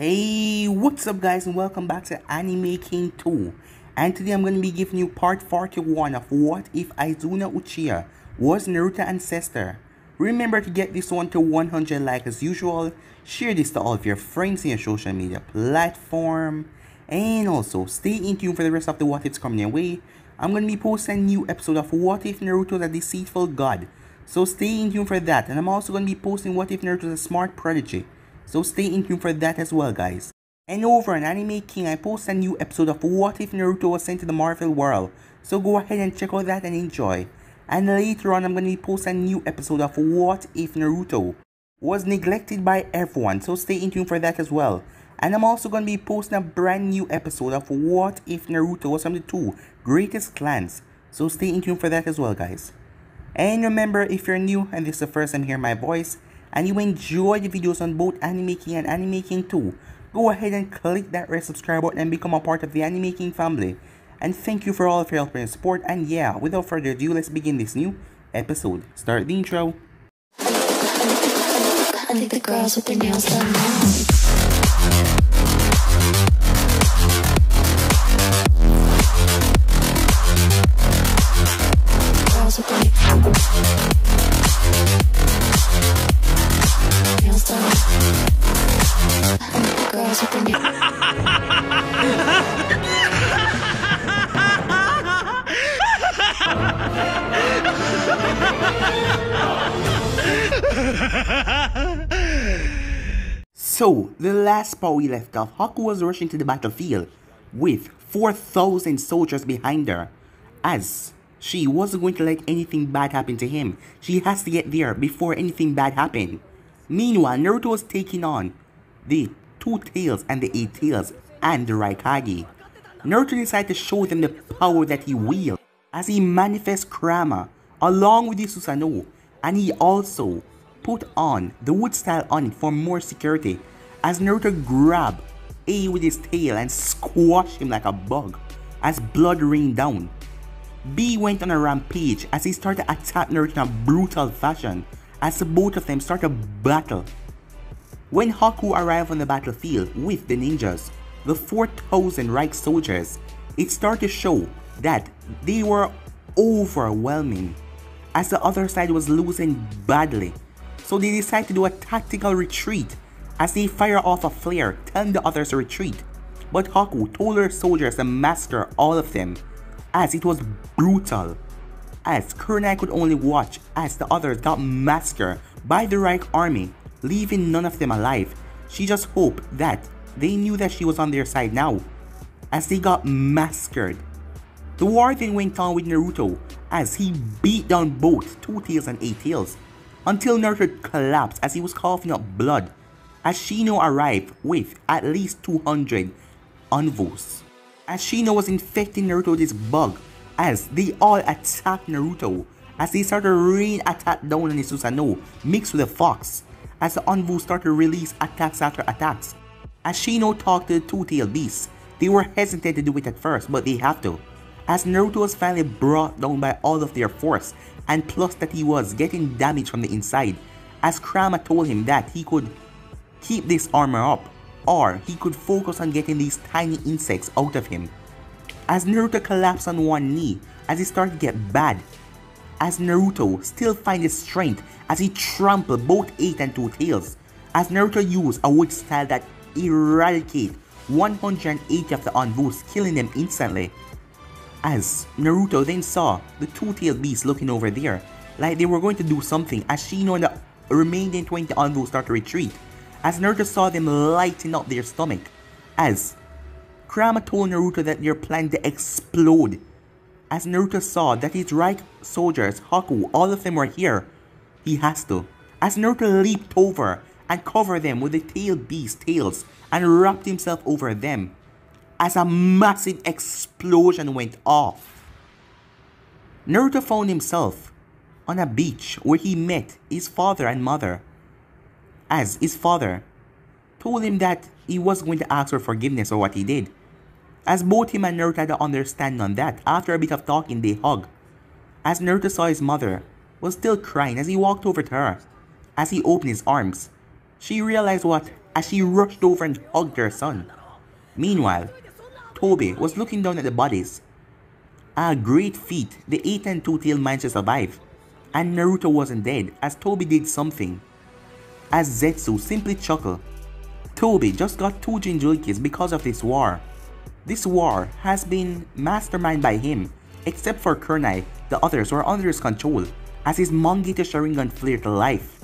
Hey, what's up guys, and welcome back to Anime King 2. And today I'm going to be giving you part 41 of What If Izuna Uchiha was Naruto Ancestor. Remember to get this one to 100 likes as usual, share this to all of your friends in your social media platform, and also stay in tune for the rest of the What Ifs coming your way. I'm going to be posting a new episode of What If Naruto is a Deceitful God, so stay in tune for that. And I'm also going to be posting What If Naruto is a Smart Prodigy, so stay in tune for that as well guys. And over on Anime King, I posted a new episode of What If Naruto was sent to the Marvel world, so go ahead and check out that and enjoy. And later on I'm going to be posting a new episode of What If Naruto was neglected by everyone, so stay in tune for that as well. And I'm also going to be posting a brand new episode of What If Naruto was from the 2 greatest clans, so stay in tune for that as well guys. And remember, if you're new and this is the first time hearing my voice, and you enjoy the videos on both Anime King and Anime King 2, go ahead and click that red subscribe button and become a part of the Anime King family. And thank you for all of your help and support. And yeah, without further ado, let's begin this new episode. Start the intro. I think the girls with their nails done now. Girls with their nails done. I think the girls with their So, the last part we left off, Haku was rushing to the battlefield with 4,000 soldiers behind her, as she wasn't going to let anything bad happen to him. She has to get there before anything bad happened. Meanwhile, Naruto was taking on the 2 Tails and the 8 Tails and the Raikage. Naruto decided to show them the power that he wields as he manifests Kurama along with the Susanoo, and he also put on the wood style on it for more security, as Naruto grabbed A with his tail and squashed him like a bug as blood rained down. B went on a rampage as he started to attack Naruto in a brutal fashion as the both of them started to battle. When Haku arrived on the battlefield with the ninjas, the 4,000 Reich soldiers, it started to show that they were overwhelming as the other side was losing badly. So they decided to do a tactical retreat as they fire off a flare telling the others to retreat. But Haku told her soldiers to massacre all of them as it was brutal, as Kurenai could only watch as the others got massacred by the Reich army, leaving none of them alive. She just hoped that they knew that she was on their side now, as they got massacred. The war then went on with Naruto as he beat down both 2 Tails and 8 Tails, until Naruto collapsed as he was coughing up blood, as Shino arrived with at least 200 envoys. As Shino was infecting Naruto with this bug, as they all attacked Naruto, as they started rain attack down on his Susanoo mixed with a fox, as the envoys started to release attacks after attacks. As Shino talked to the 2-tailed beasts, they were hesitant to do it at first, but they have to, as Naruto was finally brought down by all of their force, and plus that he was getting damage from the inside, as Kurama told him that he could keep this armor up, or he could focus on getting these tiny insects out of him. As Naruto collapsed on one knee as he started to get bad, as Naruto still finds his strength as he trampled both 8 and 2 Tails, as Naruto used a wood style that eradicated 180 of the envoys, killing them instantly. As Naruto then saw the 2-tailed beast looking over there, like they were going to do something, as Shino and the remaining 20 envoys started to retreat, as Naruto saw them lighting up their stomach, as Kurama told Naruto that they're planning to explode. As Naruto saw that his Reich soldiers, Haku, all of them were here, he has to. As Naruto leaped over and covered them with the tailed beast tails and wrapped himself over them, as a massive explosion went off. Naruto found himself on a beach where he met his father and mother, as his father told him that he wasn't going to ask for forgiveness for what he did, as both him and Naruto had to understand on that. After a bit of talking, they hugged, as Naruto saw his mother was still crying as he walked over to her. As he opened his arms, she realized what as she rushed over and hugged her son. Meanwhile, Toby was looking down at the bodies. A great feat, the 8 and 2-tailed managed to survive. And Naruto wasn't dead, as Toby did something. As Zetsu simply chuckled. Toby just got 2 Jinchurikis because of this war. This war has been masterminded by him, except for Kunai, the others were under his control, as his Mangekyo Sharingan flared to life.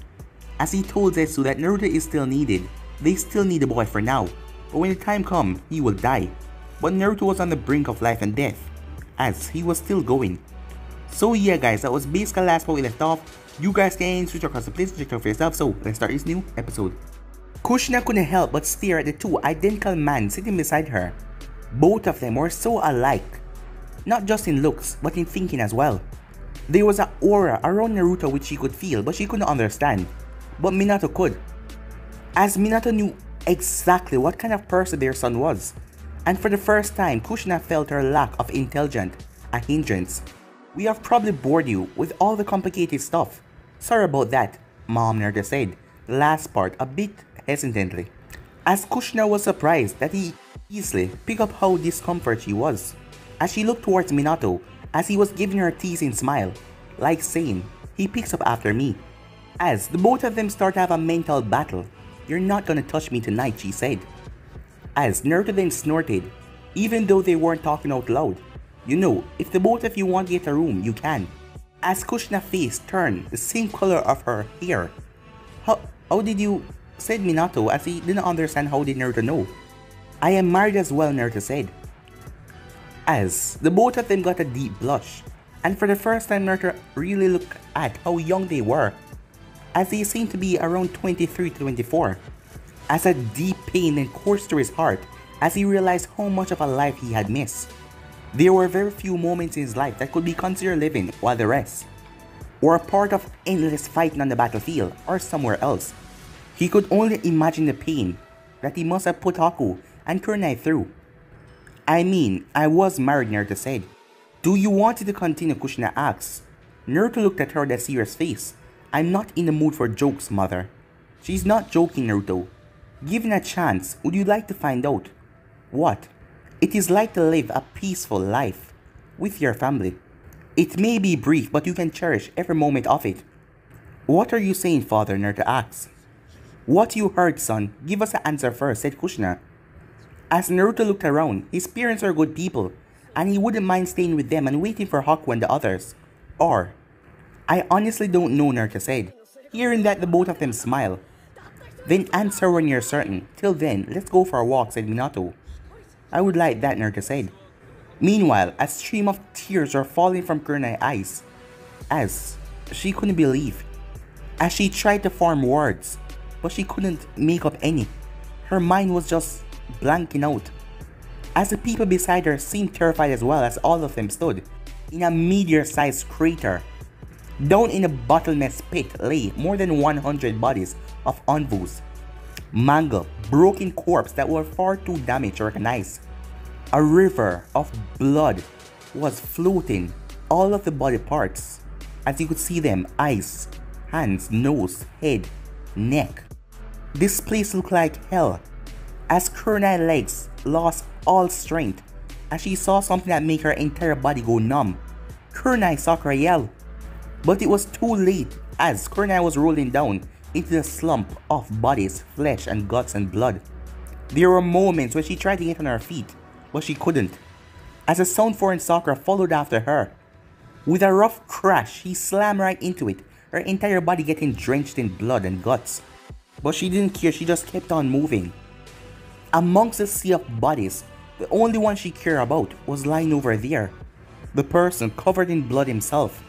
As he told Zetsu that Naruto is still needed, they still need the boy for now, but when the time comes, he will die. But Naruto was on the brink of life and death, as he was still going. So yeah guys, that was basically the last part we left off. You guys can switch across the place to check out for yourself, so let's start this new episode. Kushina couldn't help but stare at the 2 identical men sitting beside her. Both of them were so alike, not just in looks, but in thinking as well. There was an aura around Naruto which she could feel, but she couldn't understand. But Minato could, as Minato knew exactly what kind of person their son was. And for the first time, Kushina felt her lack of intelligence a hindrance. We have probably bored you with all the complicated stuff. Sorry about that, Mom Naruto said, the last part a bit hesitantly, as Kushina was surprised that he easily picked up how discomfort she was, as she looked towards Minato as he was giving her a teasing smile, like saying, he picks up after me. As the both of them start to have a mental battle. You're not gonna touch me tonight, she said. As Naruto then snorted, even though they weren't talking out loud. You know, if the both of you want to get a room, you can. As Kushina's face turned the same color of her hair. How did you, said Minato as he didn't understand how did Naruto know. I am married as well, Naruto said. As the both of them got a deep blush, and for the first time Naruto really looked at how young they were, as they seemed to be around 23 to 24, as a deep pain then coursed through his heart as he realized how much of a life he had missed. There were very few moments in his life that could be considered living, while the rest were a part of endless fighting on the battlefield or somewhere else. He could only imagine the pain that he must have put Haku and Kunai through. I mean, I was married, Naruto said. Do you want it to continue, Kushina asked. Naruto looked at her with a serious face. I'm not in the mood for jokes, mother. She's not joking, Naruto. Given a chance, would you like to find out what it is like to live a peaceful life with your family? It may be brief, but you can cherish every moment of it. What are you saying, father? Naruto asked. What you heard, son. Give us an answer first, said Kushina. As Naruto looked around, his parents are good people, and he wouldn't mind staying with them and waiting for Haku and the others. Or, I honestly don't know, Naruto said. Hearing that, the both of them smiled. Then answer when you're certain. Till then, let's go for a walk, said Minato. I would like that, Naruto said. Meanwhile, a stream of tears were falling from Kunai's eyes, as she couldn't believe, as she tried to form words, but she couldn't make up any. Her mind was just blanking out, as the people beside her seemed terrified as well, as all of them stood in a meteor-sized crater. Down in a bottomless pit lay more than 100 bodies of Anvus, mangled, broken corpses that were far too damaged to recognize. A river of blood was floating all of the body parts, as you could see them: eyes, hands, nose, head, neck. This place looked like hell, as Kunai's legs lost all strength as she saw something that made her entire body go numb. Kunai saw her yell, but it was too late, as Kunai was rolling down into the slump of bodies, flesh and guts and blood. There were moments when she tried to get on her feet, but she couldn't, as a sound foreign Sakura followed after her. With a rough crash, she slammed right into it, her entire body getting drenched in blood and guts. But she didn't care, she just kept on moving. Amongst the sea of bodies, the only one she cared about was lying over there, the person covered in blood himself.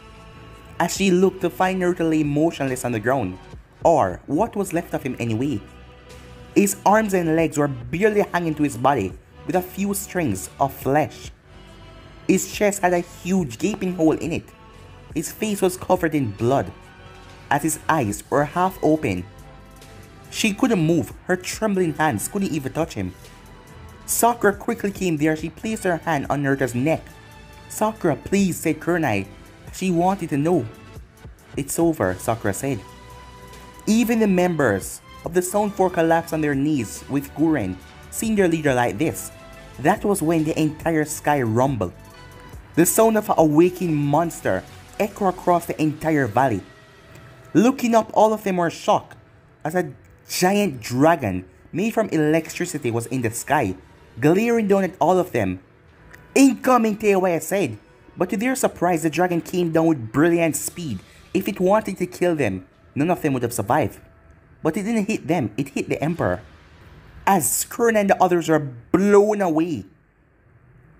As she looked to find Naruto lay motionless on the ground, or what was left of him anyway. His arms and legs were barely hanging to his body with a few strings of flesh. His chest had a huge gaping hole in it. His face was covered in blood, as his eyes were half open. She couldn't move, her trembling hands couldn't even touch him. Sakura quickly came there. She placed her hand on Naruto's neck. Sakura, please, said Kunai. She wanted to know. It's over, Sakura said. Even the members of the Sound 4 collapsed on their knees with Guren seeing their leader like this. That was when the entire sky rumbled. The sound of a waking monster echoed across the entire valley. Looking up, all of them were shocked as a giant dragon made from electricity was in the sky, glaring down at all of them. "Incoming," Teiwaya said, but to their surprise the dragon came down with brilliant speed. If it wanted to kill them, none of them would have survived. But it didn't hit them, it hit the Emperor. As Kurna and the others were blown away.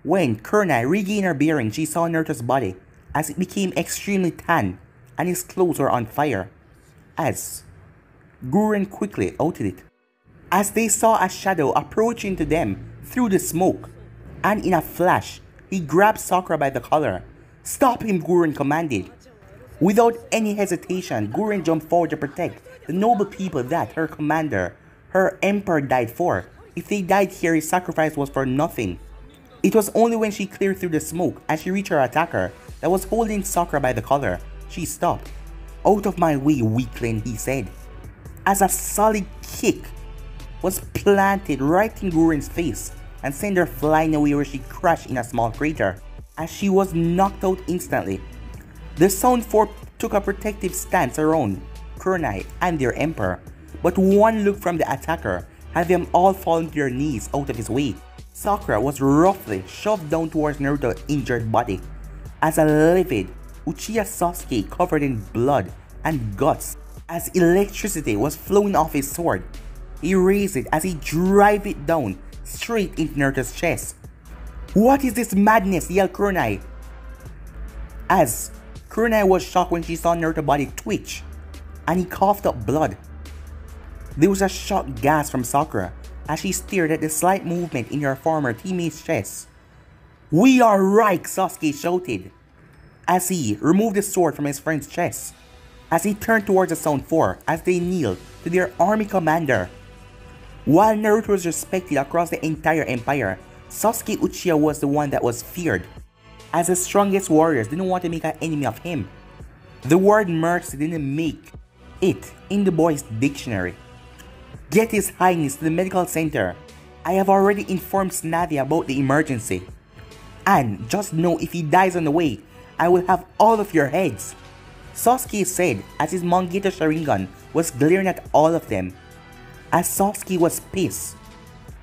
When Kurna regained her bearings, she saw Naruto's body as it became extremely tan and his clothes were on fire. As Guren quickly outed it. As they saw a shadow approaching to them through the smoke, and in a flash, he grabbed Sakura by the collar. "Stop him," Guren commanded. Without any hesitation, Guren jumped forward to protect the noble people that her commander, her emperor, died for. If they died here, his sacrifice was for nothing. It was only when she cleared through the smoke as she reached her attacker that was holding Sakura by the collar. She stopped. "Out of my way, weakling," he said, as a solid kick was planted right in Guren's face and sent her flying away, where she crashed in a small crater as she was knocked out instantly. The Sound 4 took a protective stance around Kurna and their emperor, but one look from the attacker had them all fallen to their knees out of his way. Sakura was roughly shoved down towards Naruto's injured body as a livid Uchiha Sasuke covered in blood and guts. As electricity was flowing off his sword, he raised it as he drove it down straight into Naruto's chest. "What is this madness?" yelled Kurna. As Kurna was shocked when she saw Naruto's body twitch and he coughed up blood. There was a shocked gasp from Sakura as she stared at the slight movement in her former teammate's chest. "We are right," Sasuke shouted as he removed the sword from his friend's chest. As he turned towards the Sound 4 as they kneeled to their army commander. While Naruto was respected across the entire empire, Sasuke Uchiha was the one that was feared, as the strongest warriors didn't want to make an enemy of him. The word mercy didn't make it in the boy's dictionary. "Get His Highness to the medical center. I have already informed Tsunade about the emergency. And just know if he dies on the way, I will have all of your heads," Sasuke said as his Mangekyo Sharingan was glaring at all of them. As Sasuke was pissed.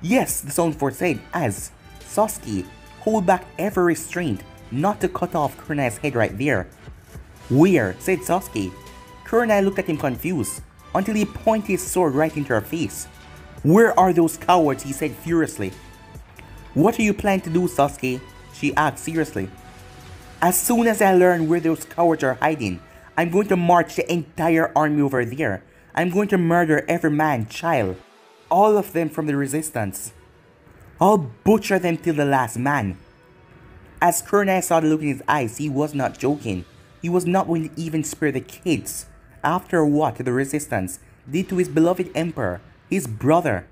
"Yes," the Sound 4 said as Sasuke hold back every restraint not to cut off Kurna's head right there. "Where?" said Sasuke. Kurna looked at him confused until he pointed his sword right into her face. "Where are those cowards?" he said furiously. "What are you planning to do, Sasuke?" she asked seriously. "As soon as I learn where those cowards are hiding, I'm going to march the entire army over there. I'm going to murder every man, child, all of them from the resistance. I'll butcher them till the last man." As Kurna saw the look in his eyes, he was not joking. He was not going to even spare the kids after what the resistance did to his beloved emperor, his brother.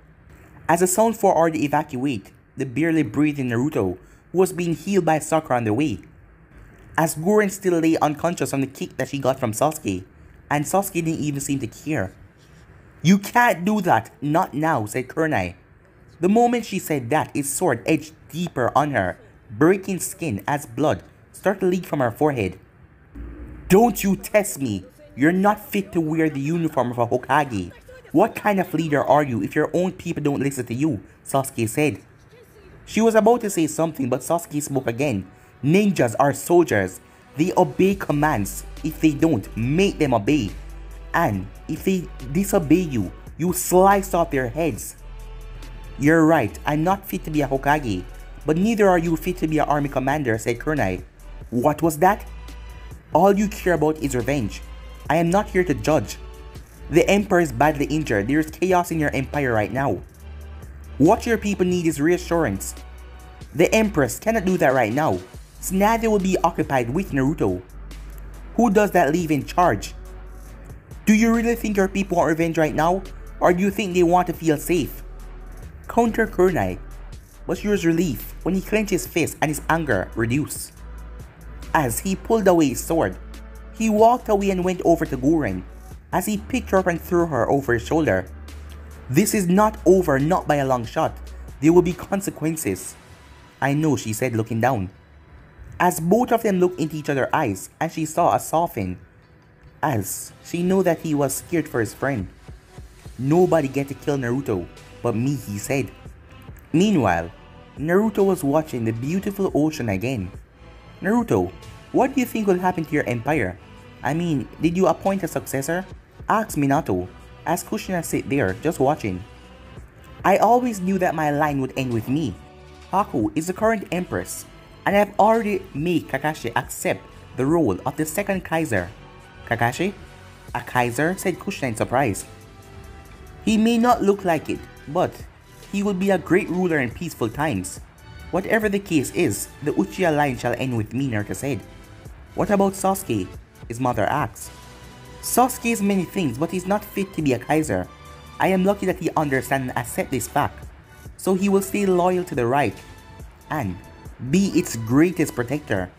As the Sound 4 ordered to evacuate the barely breathing Naruto, who was being healed by Sakura on the way. As Guren still lay unconscious from the kick that she got from Sasuke, and Sasuke didn't even seem to care. "You can't do that, not now," said Kurna. The moment she said that, his sword edged deeper on her, breaking skin as blood started to leak from her forehead. "Don't you test me. You're not fit to wear the uniform of a Hokage. What kind of leader are you if your own people don't listen to you?" Sasuke said. She was about to say something, but Sasuke spoke again. "Ninjas are soldiers. They obey commands. If they don't, make them obey. And if they disobey you, you slice off their heads." "You're right, I'm not fit to be a Hokage, but neither are you fit to be an army commander," said Kurna. "What was that?" "All you care about is revenge. I am not here to judge. The emperor is badly injured. There is chaos in your empire right now. What your people need is reassurance. The empress cannot do that right now. Tsunade will be occupied with Naruto. Who does that leave in charge? Do you really think your people want revenge right now? Or do you think they want to feel safe?" Counter Kurna, but she was relieved when he clenched his fist and his anger reduced. As he pulled away his sword, he walked away and went over to Guren as he picked her up and threw her over his shoulder. This is not over, not by a long shot. There will be consequences. I know, she said, looking down. As both of them looked into each other's eyes, and she saw a soften, as she knew that he was scared for his friend. Nobody get to kill Naruto, but me, he said. Meanwhile, Naruto was watching the beautiful ocean again. Naruto, what do you think will happen to your empire? I mean, did you appoint a successor? Asked Minato, as Kushina sat there, just watching. I always knew that my line would end with me. Haku is the current empress, and I have already made Kakashi accept the role of the second Kaiser. Kakashi? A Kaiser? Said Kushina in surprise. He may not look like it, but he will be a great ruler in peaceful times. Whatever the case is, the Uchiha line shall end with me, Naruto said. What about Sasuke? His mother asked. Sasuke is many things, but he's not fit to be a Kaiser. I am lucky that he understands and accepts this fact, so he will stay loyal to the right and be its greatest protector.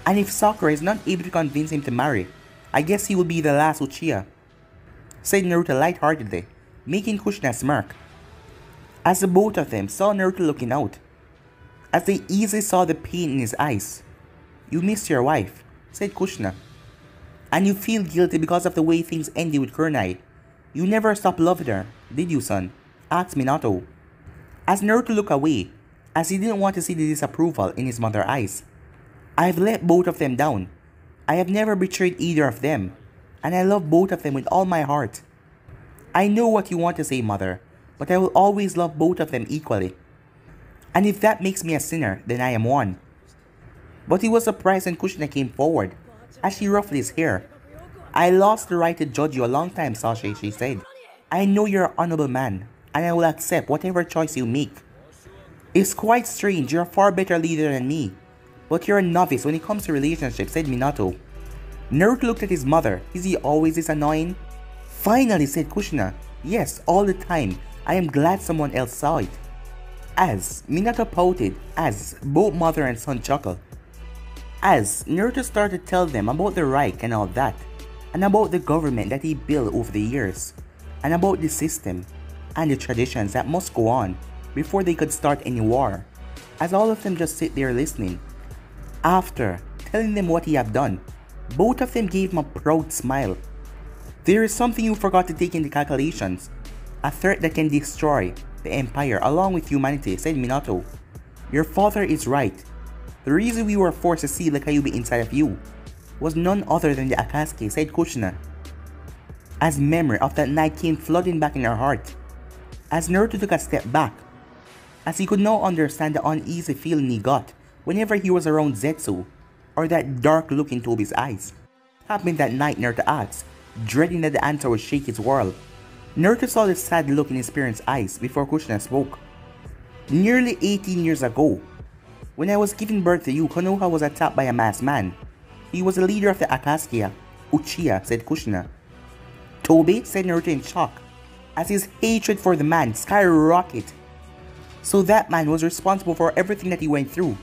And if Sakura is not able to convince him to marry, I guess he will be the last Uchiha, said Naruto lightheartedly, making Kushina smirk. As the both of them saw Naruto looking out, as they easily saw the pain in his eyes. You missed your wife, said Kushina. And you feel guilty because of the way things ended with Kurenai. You never stopped loving her, did you, son? Asked Minato. As Naruto looked away, as he didn't want to see the disapproval in his mother's eyes. I have let both of them down. I have never betrayed either of them, and I love both of them with all my heart. I know what you want to say, mother, but I will always love both of them equally. And if that makes me a sinner, then I am one. But he was surprised when Kushina came forward, as she ruffled his hair. I lost the right to judge you a long time, Sasha, she said. I know you're an honorable man, and I will accept whatever choice you make. It's quite strange, you're a far better leader than me, but you're a novice when it comes to relationships, said Minato. Naruto looked at his mother. Is he always this annoying? Finally, said Kushina. Yes, all the time. I am glad someone else saw it. As Minato pouted, as both mother and son chuckled. As Naruto started to tell them about the Reich and all that, and about the government that he built over the years, and about the system, and the traditions that must go on before they could start any war, as all of them just sit there listening. After telling them what he had done, both of them gave him a proud smile. There is something you forgot to take into calculations, a threat that can destroy the empire along with humanity, said Minato. Your father is right. The reason we were forced to see the Kyuubi inside of you was none other than the Akatsuki, said Kushina, as memory of that night came flooding back in her heart. As Naruto took a step back, as he could now understand the uneasy feeling he got whenever he was around Zetsu, or that dark look in Tobi's eyes. Happened that night, Naruto asked, dreading that the answer would shake his world. Naruto saw the sad look in his parents' eyes before Kushina spoke. Nearly 18 years ago, when I was giving birth to you, Konoha was attacked by a masked man. He was the leader of the Akatsuki, Uchiha, said Kushina. Tobi, said Naruto in shock, as his hatred for the man skyrocketed. So that man was responsible for everything that he went through.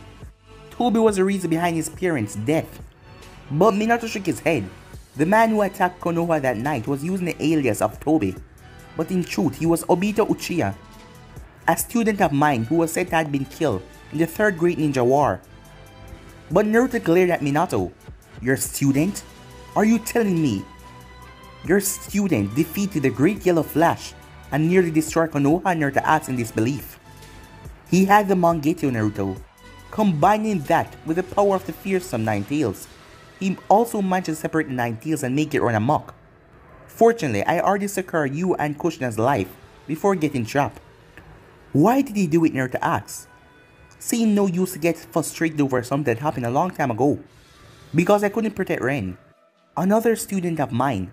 Tobi was the reason behind his parents' death. But Minato shook his head. The man who attacked Konoha that night was using the alias of Tobi, but in truth he was Obito Uchiha, a student of mine who was said to have been killed in the Third Great Ninja War. But Naruto glared at Minato. Your student? Are you telling me your student defeated the Great Yellow Flash and nearly destroyed Konoha? Naruto asked in disbelief. He had the Mangekyou, Naruto. Combining that with the power of the fearsome Nine Tails, he also managed to separate the Nine Tails and make it run amok. Fortunately, I already secured you and Kushina's life before getting trapped. Why did he do it, Naruto asked. Seeing no use to get frustrated over something that happened a long time ago. Because I couldn't protect Ren, another student of mine.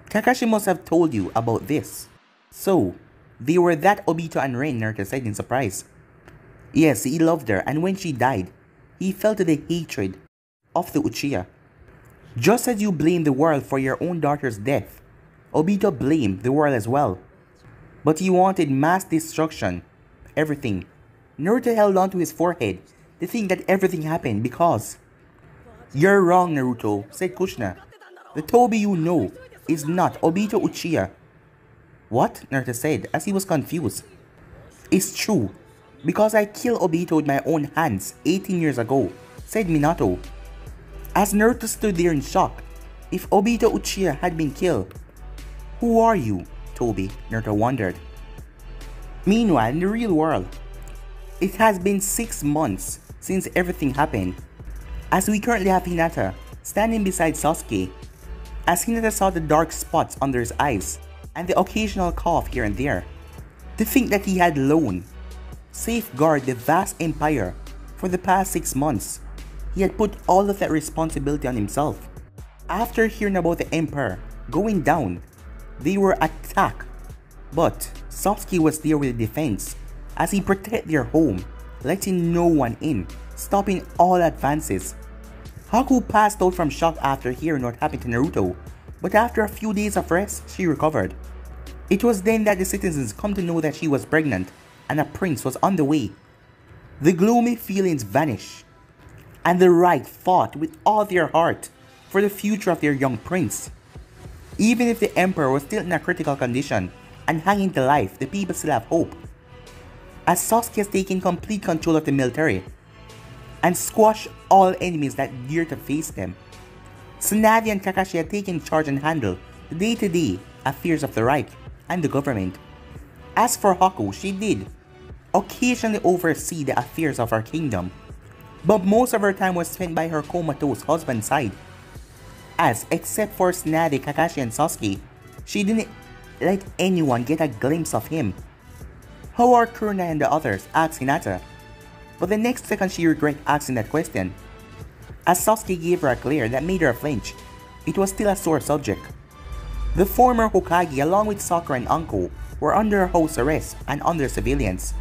Kakashi must have told you about this. So, they were that Obito and Ren, Naruto said in surprise. Yes, he loved her, and when she died, he felt the hatred of the Uchiha. Just as you blame the world for your own daughter's death, Obito blamed the world as well. But he wanted mass destruction. Everything. Naruto held on to his forehead to think that everything happened because... You're wrong, Naruto, said Kushina. The Tobi you know is not Obito Uchiha. What? Naruto said as he was confused. It's true, because I killed Obito with my own hands 18 years ago, said Minato. As Naruto stood there in shock, if Obito Uchiha had been killed, who are you, Toby? Naruto wondered. Meanwhile, in the real world, it has been 6 months since everything happened, as we currently have Hinata standing beside Sasuke, as Hinata saw the dark spots under his eyes and the occasional cough here and there. To think that he had alone safeguarded the vast empire for the past 6 months, he had put all of that responsibility on himself. After hearing about the emperor going down, they were attacked, but Sasuke was there with the defense as he protected their home, letting no one in, stopping all advances. Haku passed out from shock after hearing what happened to Naruto, but after a few days of rest, she recovered. It was then that the citizens come to know that she was pregnant and a prince was on the way. The gloomy feelings vanished, and the right fought with all their heart for the future of their young prince. Even if the emperor was still in a critical condition and hanging to life, the people still have hope. As Sasuke has taken complete control of the military and squashed all enemies that dare to face them, Tsunade and Kakashi had taken charge and handled the day-to-day affairs of the Reich and the government. As for Haku, she did occasionally oversee the affairs of her kingdom, but most of her time was spent by her comatose husband's side, as except for Tsunade, Kakashi and Sasuke, she didn't let anyone get a glimpse of him. How are Kuruna and the others? Asked Hinata, but the next second she regretted asking that question, as Sasuke gave her a glare that made her flinch. It was still a sore subject. The former Hokage along with Sakura and Anko were under house arrest and under surveillance.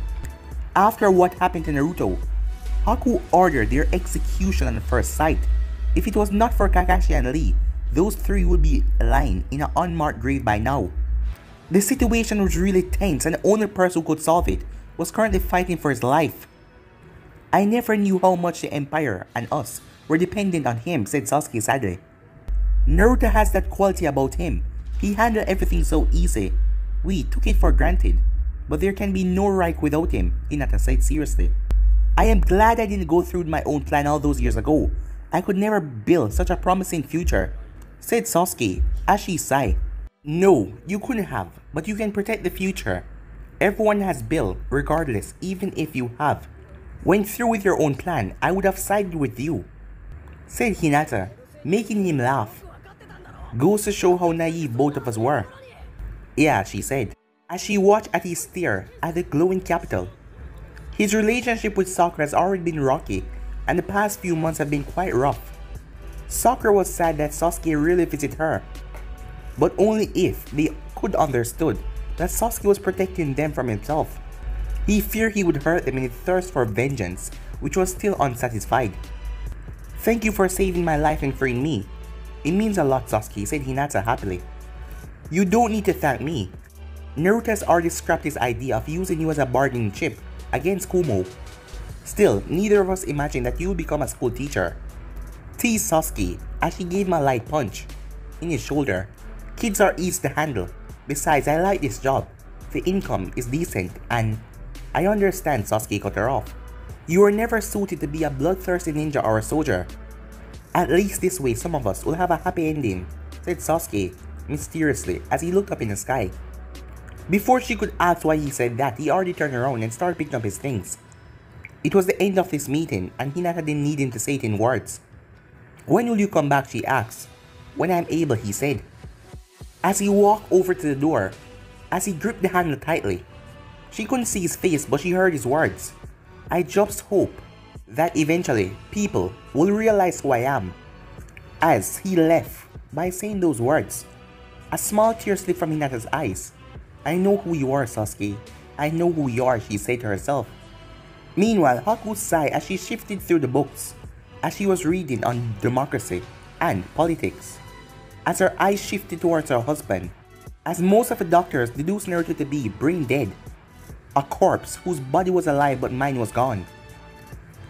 After what happened to Naruto, Haku ordered their execution on first sight. If it was not for Kakashi and Lee, those three would be lying in an unmarked grave by now. The situation was really tense and the only person who could solve it was currently fighting for his life. I never knew how much the Empire and us were dependent on him, said Sasuke sadly. Naruto has that quality about him. He handled everything so easy. We took it for granted. But there can be no Reich without him, Hinata said seriously. I am glad I didn't go through my own plan all those years ago. I could never build such a promising future, said Sasuke as she sighed. No, you couldn't have, but you can protect the future. Everyone has built, regardless, even if you have went through with your own plan, I would have sided with you, said Hinata, making him laugh. Goes to show how naive both of us were. Yeah, she said, as she watched as he stared at the glowing capital. His relationship with Sakura has already been rocky, and the past few months have been quite rough. Sakura was sad that Sasuke really visited her, but only if they could understood that Sasuke was protecting them from himself. He feared he would hurt them in his thirst for vengeance, which was still unsatisfied. Thank you for saving my life and freeing me. It means a lot, Sasuke, said Hinata happily. You don't need to thank me. Naruto has already scrapped his idea of using you as a bargaining chip against Kumo. Still, neither of us imagined that you would become a school teacher, teased Sasuke as she gave him a light punch in his shoulder. Kids are easy to handle. Besides, I like this job. The income is decent and I understand, Sasuke cut her off. You were never suited to be a bloodthirsty ninja or a soldier. At least this way some of us will have a happy ending, said Sasuke mysteriously as he looked up in the sky. Before she could ask why he said that, he already turned around and started picking up his things. It was the end of this meeting and Hinata didn't need him to say it in words. When will you come back, she asked. When I'm able, he said, as he walked over to the door, as he gripped the handle tightly. She couldn't see his face, but she heard his words. I just hope that eventually people will realize who I am. As he left by saying those words, a small tear slipped from Hinata's eyes. I know who you are, Sasuke. I know who you are, she said to herself. Meanwhile, Haku sighed as she shifted through the books, as she was reading on democracy and politics. As her eyes shifted towards her husband, as most of the doctors deduced Naruto to be brain dead, a corpse whose body was alive but mind was gone.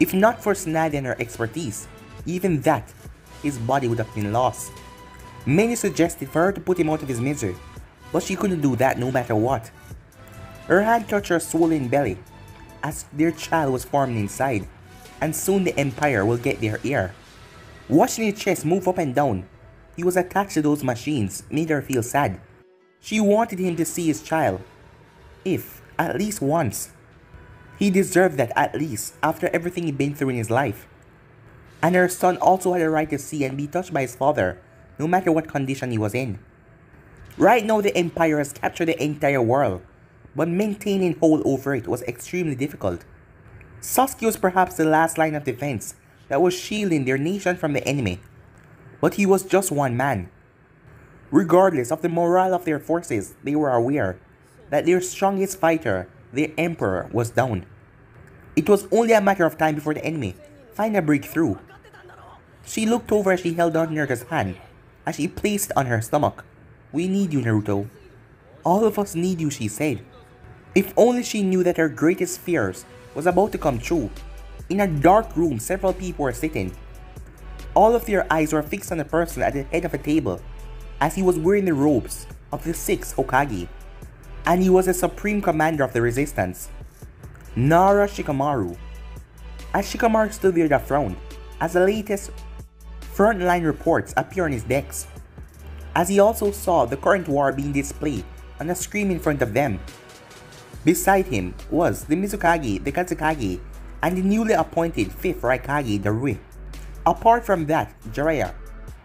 If not for Tsunade and her expertise, even that, his body would have been lost. Many suggested for her to put him out of his misery, but she couldn't do that no matter what. Her hand touched her swollen belly, as their child was forming inside, and soon the Empire will get their heir. Watching his chest move up and down, he was attached to those machines, made her feel sad. She wanted him to see his child, if at least once. He deserved that at least after everything he'd been through in his life. And her son also had a right to see and be touched by his father, no matter what condition he was in. Right now the Empire has captured the entire world, but maintaining hold over it was extremely difficult. Sasuke was perhaps the last line of defense that was shielding their nation from the enemy, but he was just one man. Regardless of the morale of their forces, they were aware that their strongest fighter, the Emperor, was down. It was only a matter of time before the enemy find a breakthrough. She looked over as she held on Naruto's hand, as she placed it on her stomach. "We need you, Naruto. All of us need you," she said. If only she knew that her greatest fears was about to come true. In a dark room, several people were sitting. All of their eyes were fixed on the person at the head of a table, as he was wearing the robes of the 6th Hokage, and he was the supreme commander of the resistance, Nara Shikamaru. As Shikamaru stood there that frowned, as the latest frontline reports appear on his decks, as he also saw the current war being displayed on a screen in front of them. Beside him was the Mizukage, the Katsukage, and the newly appointed 5th Raikage, the Rui. Apart from that, Jiraiya,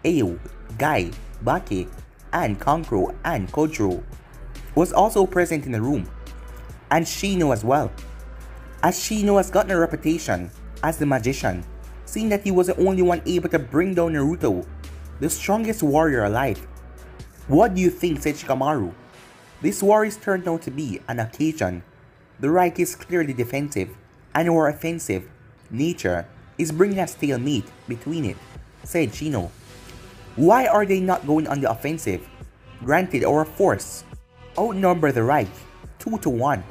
Ayo, Gai, Baki, and Kankuro and Kojiro was also present in the room, and Shino as well, as Shino has gotten a reputation as the magician, seeing that he was the only one able to bring down Naruto, the strongest warrior alive. "What do you think?" said Shikamaru. This war is turned out to be an occasion. The right is clearly defensive, and our offensive nature is bringing a stalemate between it, said Shino. "Why are they not going on the offensive? Granted, our force outnumber the right 2-1,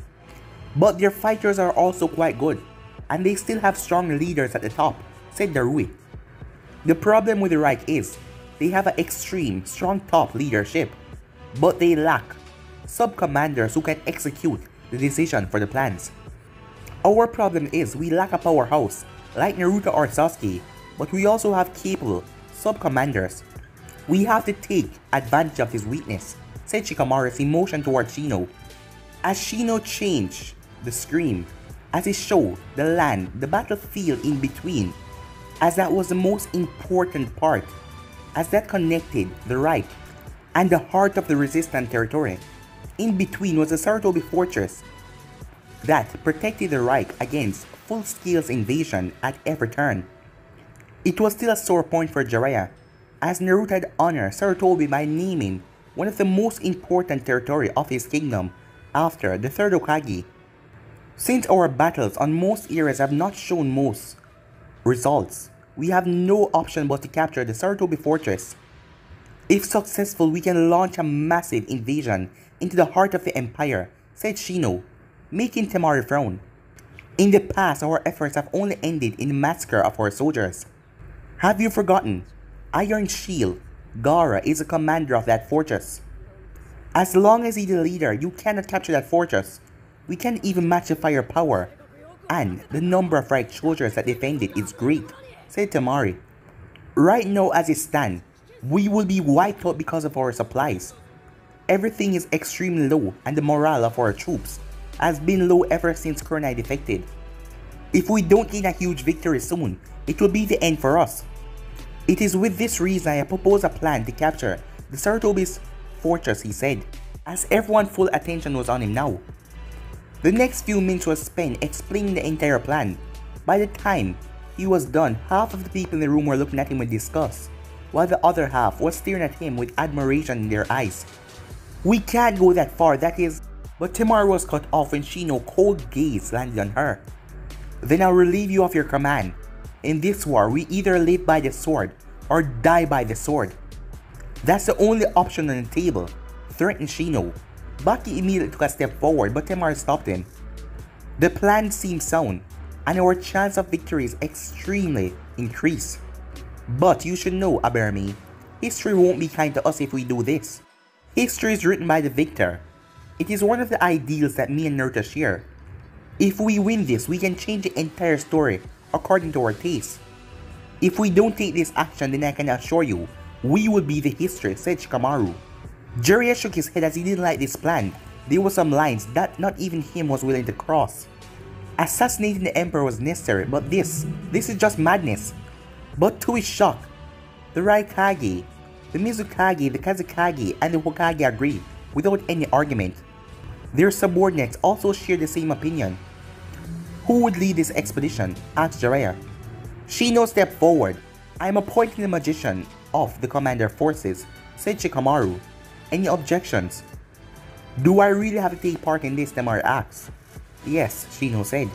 but their fighters are also quite good, and they still have strong leaders at the top," said Darui. "The problem with the right is they have an extreme strong top leadership, but they lack sub-commanders who can execute the decision for the plans. Our problem is we lack a powerhouse like Naruto or Sasuke, but we also have capable sub-commanders. We have to take advantage of his weakness," said Shikamaru's emotion towards Shino. As Shino changed the screen, as it showed the land, the battlefield in between, as that was the most important part, as that connected the right and the heart of the resistant territory. In between was the Sarutobi fortress that protected the Reich against full-scale invasion at every turn. It was still a sore point for Jiraiya, as Naruto had honored Sarutobi by naming one of the most important territory of his kingdom after the 3rd Hokage. Since our battles on most areas have not shown most results, we have no option but to capture the Sarutobi fortress. If successful, we can launch a massive invasion into the heart of the Empire, said Shino, making Temari frown. In the past, our efforts have only ended in the massacre of our soldiers. Have you forgotten? Iron Shield, Gaara, is the commander of that fortress. As long as he's the leader, you cannot capture that fortress. We can't even match the firepower, and the number of right soldiers that defend it is great, said Temari. Right now as it stands, we will be wiped out because of our supplies. Everything is extremely low, and the morale of our troops has been low ever since Kurenai defected. If we don't gain a huge victory soon, it will be the end for us. It is with this reason I propose a plan to capture the Sarutobi's fortress, he said, as everyone's full attention was on him now. The next few minutes was spent explaining the entire plan. By the time he was done, half of the people in the room were looking at him with disgust, while the other half was staring at him with admiration in their eyes. We can't go that far, that is. But Temari was cut off when Shino's cold gaze landed on her. Then I'll relieve you of your command. In this war, we either live by the sword or die by the sword. That's the only option on the table, threatened Shino. Baki immediately took a step forward, but Temari stopped him. The plan seems sound, and our chance of victory is extremely increased. But you should know, Abermi, history won't be kind to us if we do this. History is written by the victor. It is one of the ideals that me and Naruto share. If we win this, we can change the entire story according to our taste. If we don't take this action, then I can assure you, we will be the history, said Shikamaru. Jiraiya shook his head as he didn't like this plan. There were some lines that not even him was willing to cross. Assassinating the emperor was necessary, but this is just madness. But to his shock, the Raikage, the Mizukage, the Kazekage, and the Hokage agreed without any argument. Their subordinates also shared the same opinion. Who would lead this expedition? Asked Jiraiya. Shino stepped forward. I am appointing the magician of the commander forces, said Shikamaru. Any objections? Do I really have to take part in this? Temari asked. Yes, Shino said.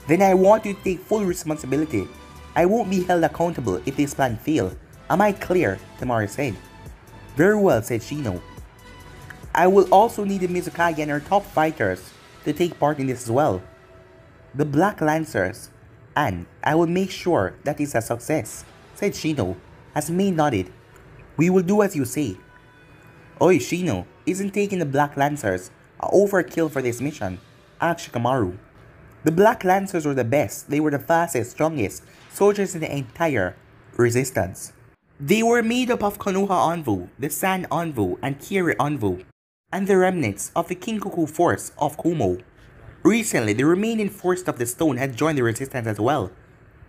Then I want you to take full responsibility. I won't be held accountable if this plan fails. Am I clear? Temari said. Very well, said Shino. I will also need the Mizukage and our top fighters to take part in this as well. The Black Lancers, and I will make sure that it's a success, said Shino, as Mei nodded. We will do as you say. Oi, Shino, isn't taking the Black Lancers an overkill for this mission? Asked Shikamaru. The Black Lancers were the best. They were the fastest, strongest soldiers in the entire resistance. They were made up of Konoha Anvu, the San Anvu, and Kiri Anvu, and the remnants of the Kinkoku force of Kumo. Recently, the remaining force of the stone had joined the resistance as well,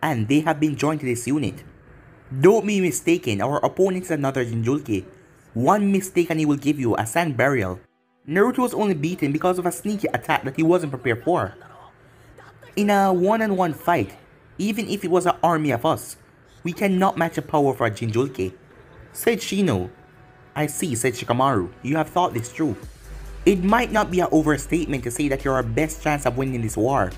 and they have been joined to this unit. Don't be mistaken, our opponent is another Jinchuriki. One mistake and he will give you a sand burial. Naruto was only beaten because of a sneaky attack that he wasn't prepared for. In a one-on-one fight, even if it was an army of us, we cannot match the power of our Jinchuriki, said Shino. I see, said Shikamaru. You have thought this through. It might not be an overstatement to say that you're our best chance of winning this war,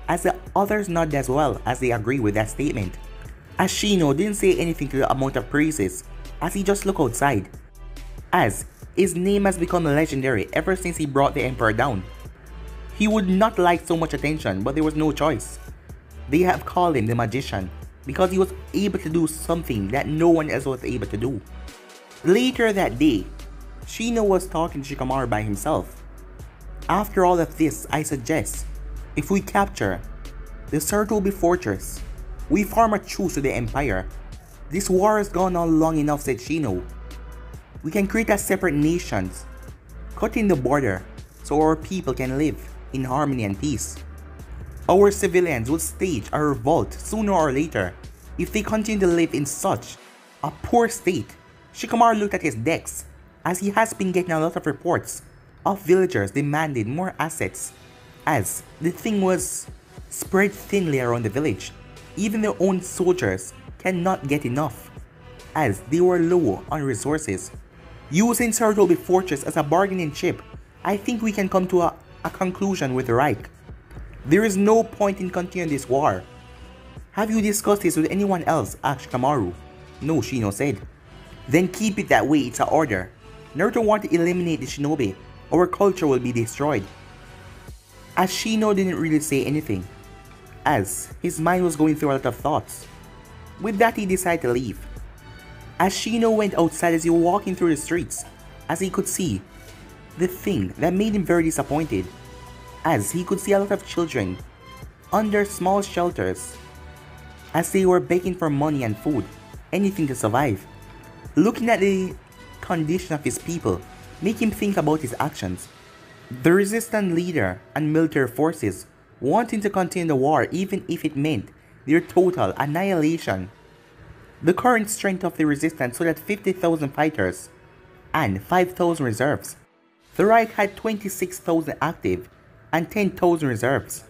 as the others nod as well as they agree with that statement. As Shino didn't say anything to the amount of praises, as he just looked outside, as his name has become legendary ever since he brought the emperor down. He would not like so much attention, but there was no choice. They have called him the magician because he was able to do something that no one else was able to do. Later that day, Shino was talking to Shikamaru by himself. After all of this, I suggest, if we capture the Sarutobi fortress, we form a truce with the Empire. This war has gone on long enough, said Shino. We can create a separate nations, cutting the border so our people can live in harmony and peace. Our civilians will stage a revolt sooner or later if they continue to live in such a poor state. Shikamaru looked at his decks, as he has been getting a lot of reports of villagers demanding more assets, as the thing was spread thinly around the village. Even their own soldiers cannot get enough, as they were low on resources. Using Sarutobi Fortress as a bargaining chip, I think we can come to a conclusion with the Reich. There is no point in continuing this war. Have you discussed this with anyone else? Asked Shikamaru. No, Shino said. Then keep it that way, it's an order. Naruto wants to eliminate the shinobi. Our culture will be destroyed. As Shino didn't really say anything, as his mind was going through a lot of thoughts. With that, he decided to leave. As Shino went outside, as he was walking through the streets, as he could see the thing that made him very disappointed, as he could see a lot of children under small shelters, as they were begging for money and food, anything to survive. Looking at the condition of his people, make him think about his actions. The resistant leader and military forces wanting to continue the war even if it meant their total annihilation. The current strength of the resistance stood at 50,000 fighters and 5,000 reserves. The Reich had 26,000 active and 10,000 reserves.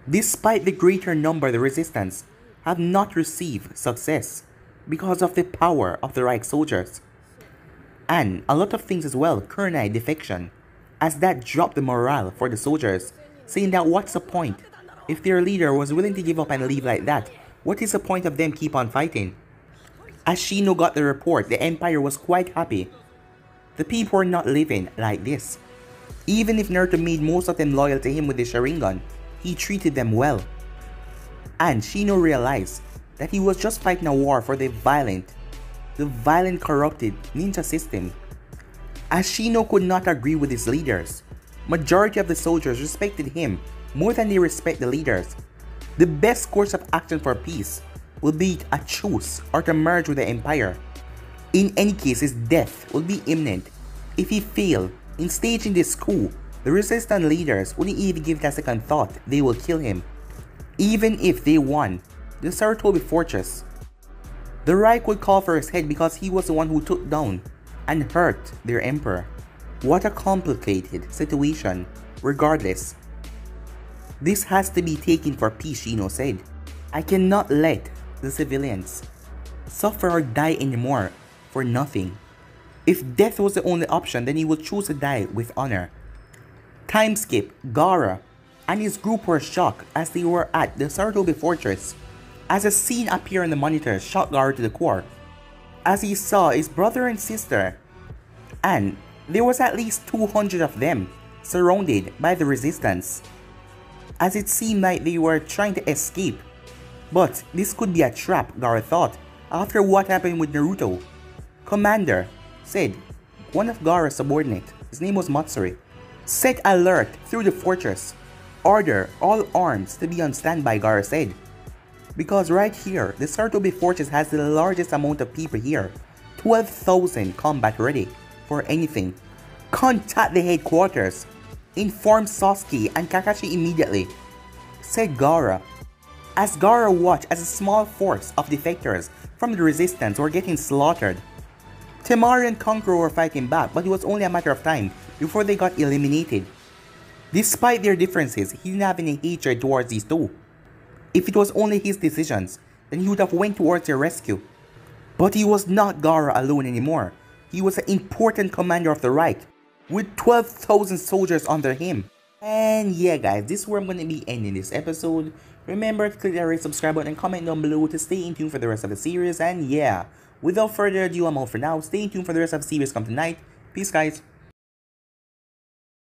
Despite the greater number, the resistance have not received success because of the power of the Reich soldiers. And a lot of things as well, Kurnai defection, as that dropped the morale for the soldiers, saying that what's the point? If their leader was willing to give up and leave like that, what is the point of them keep on fighting? As Shino got the report, the Empire was quite happy. The people were not living like this. Even if Naruto made most of them loyal to him with the Sharingan, he treated them well. And Shino realized that he was just fighting a war for the violent corrupted ninja system. as Shino could not agree with his leaders. Majority of the soldiers respected him more than they respect the leaders. The best course of action for peace will be a truce or to merge with the empire. In any case, his death will be imminent. If he failed in staging this coup, the resistance leaders wouldn't even give it a second thought they will kill him. Even if they won the Saratobi fortress, the Reich would call for his head because he was the one who took down and hurt their emperor. What a complicated situation. Regardless, this has to be taken for peace, Shino said. I cannot let the civilians suffer or die anymore for nothing. If death was the only option, then he would choose to die with honor. Time skip, Gaara and his group were shocked as they were at the Saratobi fortress, as a scene appeared on the monitor shocked Gaara to the core, as he saw his brother and sister, and there was at least 200 of them surrounded by the resistance, as it seemed like they were trying to escape. But this could be a trap, Gaara thought, after what happened with Naruto. Commander, said one of Gaara's subordinates, his name was Matsuri, set alert through the fortress. Order all arms to be on standby, Gaara said. Because right here, the Saratobi fortress has the largest amount of people here. 12,000 combat ready for anything. Contact the headquarters. Inform Sasuke and Kakashi immediately, said Gaara. As Gaara watched as a small force of defectors from the resistance were getting slaughtered. Temari and Kankuro were fighting back, but it was only a matter of time before they got eliminated. Despite their differences, he didn't have any hatred towards these two. If it was only his decisions, then he would have went towards their rescue. But he was not Gaara alone anymore. He was an important commander of the Reich, with 12,000 soldiers under him. And yeah guys, this is where I'm going to be ending this episode. Remember to click that red subscribe button and comment down below to stay in tune for the rest of the series. And yeah, without further ado, I'm out for now. Stay in tune for the rest of the series come tonight. Peace guys.